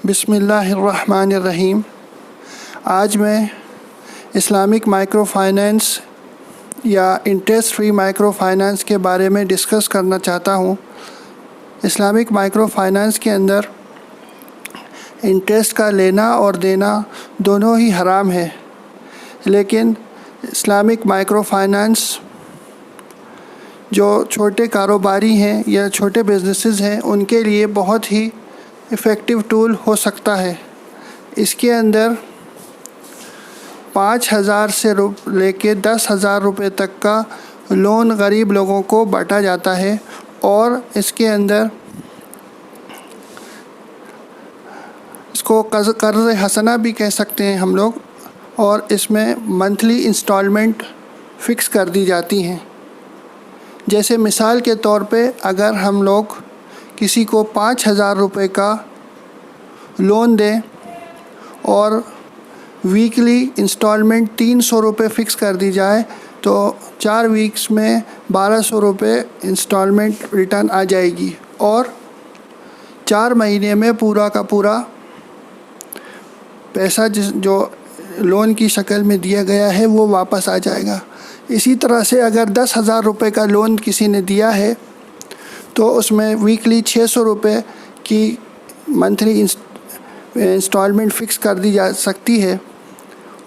بسم اللہ الرحمن الرحیم۔ آج میں اسلامک مائکرو فائنانس یا انٹرسٹ فری مائکرو فائنانس کے بارے میں ڈسکس کرنا چاہتا ہوں۔ اسلامک مائکرو فائنانس کے اندر انٹرسٹ کا لینا اور دینا دونوں ہی حرام ہے، لیکن اسلامک مائکرو فائنانس جو چھوٹے کاروباری ہیں یا چھوٹے بزنسز ہیں ان کے لیے بہت ہی افیکٹو ٹول ہو سکتا ہے۔ اس کے اندر 5,000 سے لے کے 10,000 روپے تک کا لون غریب لوگوں کو بانٹا جاتا ہے، اور اس کے اندر اس کو قرض حسنہ بھی کہہ سکتے ہیں ہم لوگ، اور اس میں منتھلی انسٹالمنٹ فکس کر دی جاتی ہیں۔ جیسے مثال کے طور پہ اگر ہم لوگ کسی کو 5,000 روپے کا لون دیں اور ویکلی انسٹالمنٹ 300 روپے فکس کر دی جائے تو 4 ویکس میں 1,200 روپے انسٹالمنٹ ریٹرن آ جائے گی، اور 4 مہینے میں پورا کا پورا پیسہ جو لون کی شکل میں دیا گیا ہے وہ واپس آ جائے گا۔ اسی طرح سے اگر 10,000 روپے کا لون کسی نے دیا ہے تو اس میں ویکلی 600 روپے کی منتھلی انسٹالمنٹ فکس کر دی جا سکتی ہے،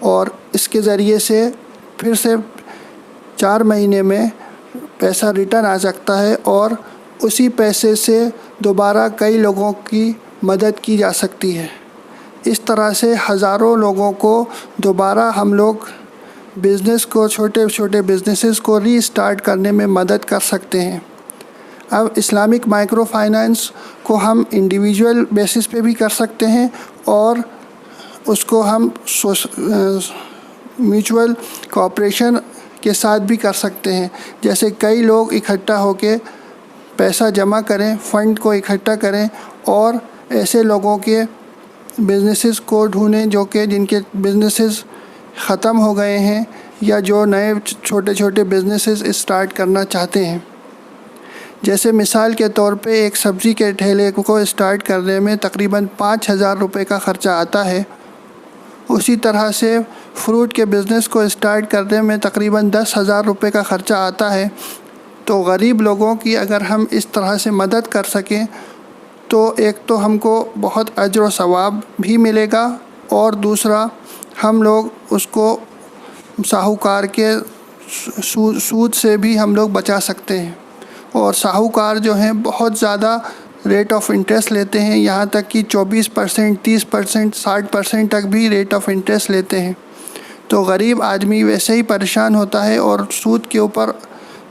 اور اس کے ذریعے سے پھر سے 4 مہینے میں پیسہ ریٹرن آ سکتا ہے، اور اسی پیسے سے دوبارہ کئی لوگوں کی مدد کی جا سکتی ہے۔ اس طرح سے ہزاروں لوگوں کو دوبارہ ہم لوگ بزنس کو چھوٹے بزنسز کو ری اسٹارٹ کرنے میں مدد کر سکتے ہیں۔ اب اسلامک مائکرو فائنانس کو ہم انڈیویجول بیسس پہ بھی کر سکتے ہیں، اور اس کو ہم میوچول کوآپریشن کے ساتھ بھی کر سکتے ہیں۔ جیسے کئی لوگ اکٹھا ہو کے پیسہ جمع کریں، فنڈ کو اکٹھا کریں، اور ایسے لوگوں کے بزنسز کو ڈھونڈیں جن کے بزنسز ختم ہو گئے ہیں یا جو نئے چھوٹے بزنسز اسٹارٹ کرنا چاہتے ہیں۔ جیسے مثال کے طور پہ ایک سبزی کے ٹھیلے کو اسٹارٹ کرنے میں تقریباً 5,000 روپے کا خرچہ آتا ہے، اسی طرح سے فروٹ کے بزنس کو اسٹارٹ کرنے میں تقریباً 10,000 روپے کا خرچہ آتا ہے۔ تو غریب لوگوں کی اگر ہم اس طرح سے مدد کر سکیں تو ایک تو ہم کو بہت اجر و ثواب بھی ملے گا، اور دوسرا ہم لوگ اس کو ساہوکار کے سود سے بھی ہم لوگ بچا سکتے ہیں۔ اور ساہوکار جو ہیں بہت زیادہ ریٹ آف انٹرسٹ لیتے ہیں، یہاں تک کہ 24%، 30%، 60% تک بھی ریٹ آف انٹرسٹ لیتے ہیں۔ تو غریب آدمی ویسے ہی پریشان ہوتا ہے، اور سود کے اوپر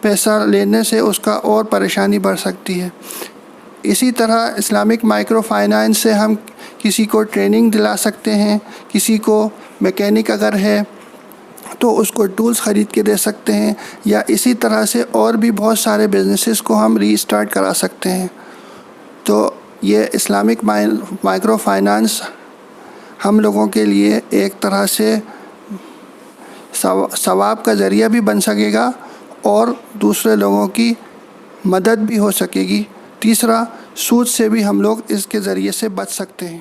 پیسہ لینے سے اس کا اور پریشانی بڑھ سکتی ہے۔ اسی طرح اسلامک مائکرو فائنانس سے ہم کسی کو ٹریننگ دلا سکتے ہیں، کسی کو میکینک اگر ہے تو اس کو ٹولز خرید کے دے سکتے ہیں، یا اسی طرح سے اور بھی بہت سارے بزنسز کو ہم ری اسٹارٹ کرا سکتے ہیں۔ تو یہ اسلامک مائکرو فائنانس ہم لوگوں کے لیے ایک طرح سے ثواب کا ذریعہ بھی بن سکے گا، اور دوسرے لوگوں کی مدد بھی ہو سکے گی۔ تیسرا، سود سے بھی ہم لوگ اس کے ذریعے سے بچ سکتے ہیں۔